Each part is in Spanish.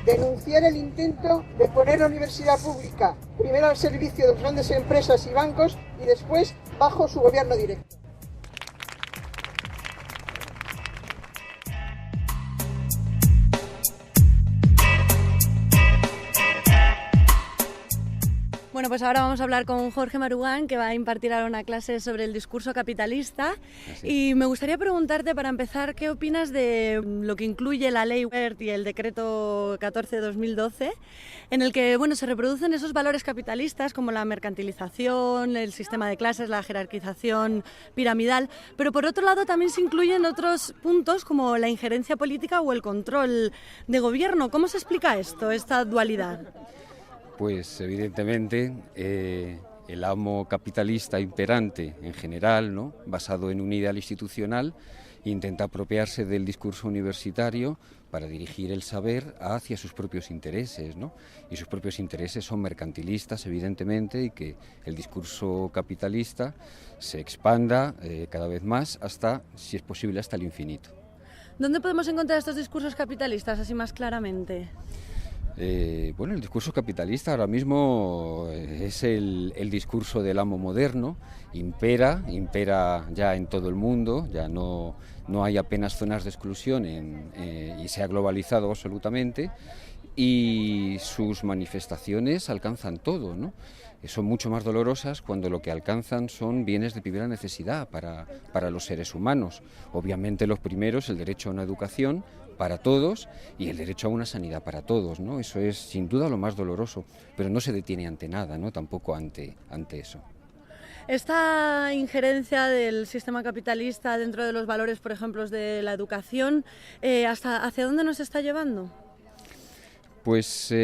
denunciar el intento de poner la universidad pública primero al servicio de las grandes empresas y bancos y después bajo su gobierno directo. Bueno, pues ahora vamos a hablar con Jorge Marugán, que va a impartir ahora una clase sobre el discurso capitalista. Y me gustaría preguntarte, para empezar, ¿qué opinas de lo que incluye la Ley Wert y el Decreto 14/2012, en el que se reproducen esos valores capitalistas como la mercantilización, el sistema de clases, la jerarquización piramidal, pero por otro lado también se incluyen otros puntos como la injerencia política o el control de gobierno? ¿Cómo se explica esto, esta dualidad? Pues evidentemente el amo capitalista imperante en general, ¿no?, basado en un ideal institucional, intenta apropiarse del discurso universitario para dirigir el saber hacia sus propios intereses, ¿no? Y sus propios intereses son mercantilistas, evidentemente, y que el discurso capitalista se expanda cada vez más hasta, si es posible, hasta el infinito. ¿Dónde podemos encontrar estos discursos capitalistas así más claramente? El discurso capitalista ahora mismo es el discurso del amo moderno, impera ya en todo el mundo, ya no hay apenas zonas de exclusión y se ha globalizado absolutamente, y sus manifestaciones alcanzan todo, ¿no? Son mucho más dolorosas cuando lo que alcanzan son bienes de primera necesidad para los seres humanos. Obviamente los primeros, el derecho a una educación para todos y el derecho a una sanidad para todos, ¿no? Eso es sin duda lo más doloroso, pero no se detiene ante nada, ¿no?, tampoco ante eso. Esta injerencia del sistema capitalista dentro de los valores, por ejemplo, de la educación, ¿hacia dónde nos está llevando? Pues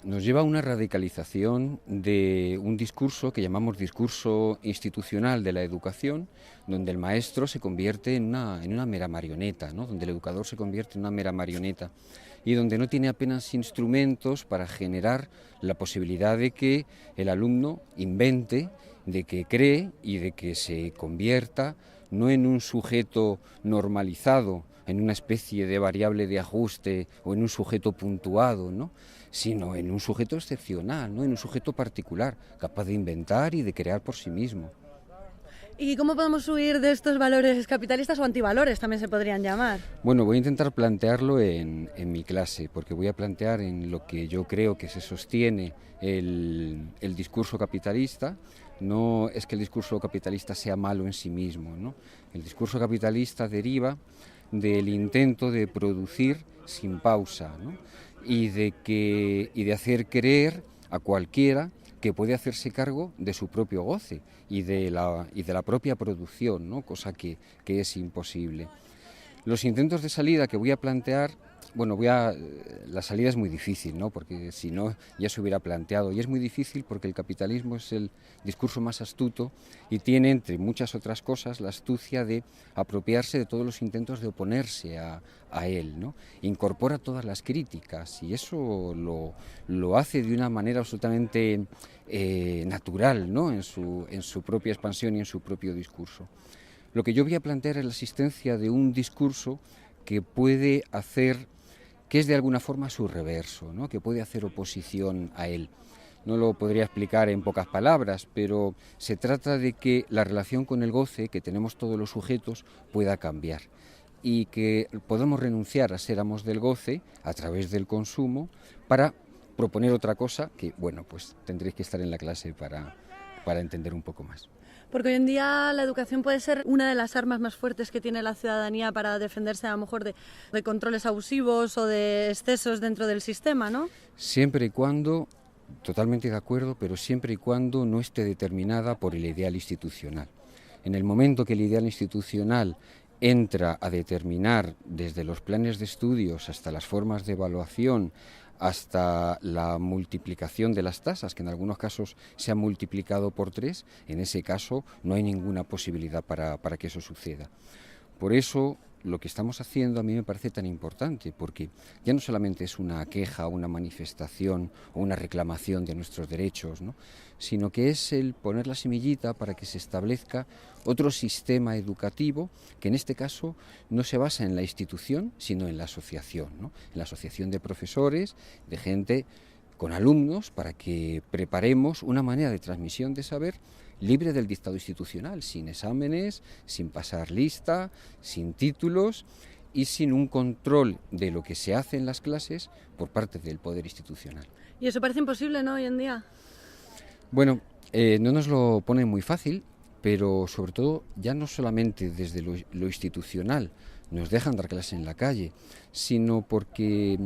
nos lleva a una radicalización de un discurso que llamamos discurso institucional de la educación, donde el maestro se convierte en una mera marioneta, ¿no?, donde el educador se convierte en una mera marioneta y donde no tiene apenas instrumentos para generar la posibilidad de que el alumno invente, de que cree y de que se convierta no en un sujeto normalizado, en una especie de variable de ajuste o en un sujeto puntuado, ¿no?, sino en un sujeto excepcional, ¿no?, en un sujeto particular, capaz de inventar y de crear por sí mismo. ¿Y cómo podemos huir de estos valores capitalistas o antivalores, también se podrían llamar? Bueno, voy a intentar plantearlo en mi clase, porque voy a plantear en lo que yo creo que se sostiene el discurso capitalista. No es que el discurso capitalista sea malo en sí mismo, ¿no? El discurso capitalista deriva del intento de producir sin pausa, ¿no?, y de hacer creer a cualquiera que puede hacerse cargo de su propio goce y de la propia producción, ¿no?, cosa que es imposible. Los intentos de salida que voy a plantear, la salida es muy difícil, ¿no?, porque si no ya se hubiera planteado, y es muy difícil porque el capitalismo es el discurso más astuto y tiene, entre muchas otras cosas, la astucia de apropiarse de todos los intentos de oponerse a él, ¿no? Incorpora todas las críticas y eso lo hace de una manera absolutamente natural, ¿no?, en su propia expansión y en su propio discurso. Lo que yo voy a plantear es la existencia de un discurso que puede hacer, que es de alguna forma su reverso, ¿no?, que puede hacer oposición a él. No lo podría explicar en pocas palabras, pero se trata de que la relación con el goce que tenemos todos los sujetos pueda cambiar y que podamos renunciar a ser amos del goce a través del consumo para proponer otra cosa que, pues tendréis que estar en la clase para entender un poco más. Porque hoy en día la educación puede ser una de las armas más fuertes que tiene la ciudadanía para defenderse a lo mejor de controles abusivos o de excesos dentro del sistema, ¿no? Siempre y cuando, totalmente de acuerdo, pero siempre y cuando no esté determinada por el ideal institucional. En el momento que el ideal institucional entra a determinar desde los planes de estudios hasta las formas de evaluación, hasta la multiplicación de las tasas, que en algunos casos se han multiplicado por 3, en ese caso no hay ninguna posibilidad para que eso suceda. Por eso lo que estamos haciendo a mí me parece tan importante, porque ya no solamente es una queja, una manifestación o una reclamación de nuestros derechos, ¿no?, sino que es el poner la semillita para que se establezca otro sistema educativo que en este caso no se basa en la institución, sino en la asociación, ¿no?, en la asociación de profesores, de gente con alumnos, para que preparemos una manera de transmisión de saber libre del dictado institucional, sin exámenes, sin pasar lista, sin títulos y sin un control de lo que se hace en las clases por parte del poder institucional. Y eso parece imposible, ¿no?, hoy en día. Bueno, no nos lo pone muy fácil, pero sobre todo ya no solamente desde lo institucional nos dejan dar clase en la calle, sino porque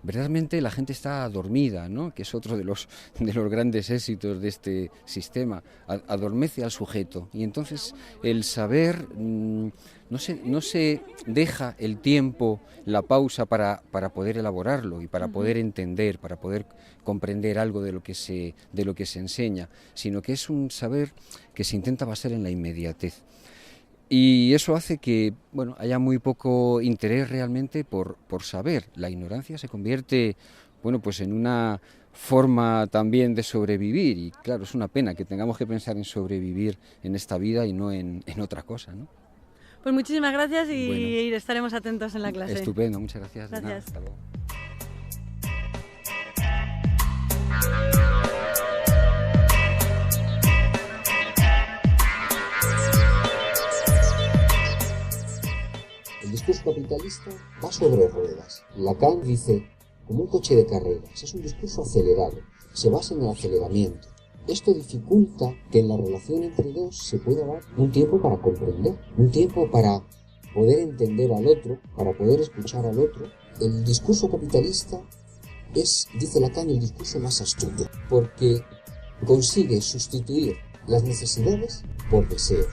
verdaderamente la gente está dormida, ¿no?, que es otro de los grandes éxitos de este sistema, adormece al sujeto, y entonces el saber no se deja el tiempo, la pausa para poder elaborarlo y para poder entender, para poder comprender algo de lo que se enseña, sino que es un saber que se intenta basar en la inmediatez. Y eso hace que, bueno, haya muy poco interés realmente por saber. La ignorancia se convierte, bueno, pues en una forma también de sobrevivir, y claro, es una pena que tengamos que pensar en sobrevivir en esta vida y no en otra cosa, ¿no? Pues muchísimas gracias y bueno, estaremos atentos en la clase. Estupendo, muchas gracias. Gracias. De nada, hasta luego. El discurso capitalista va sobre ruedas. Lacan dice, como un coche de carreras, es un discurso acelerado, se basa en el aceleramiento. Esto dificulta que en la relación entre dos se pueda dar un tiempo para comprender, un tiempo para poder entender al otro, para poder escuchar al otro. El discurso capitalista es, dice Lacan, el discurso más astuto, porque consigue sustituir las necesidades por deseos.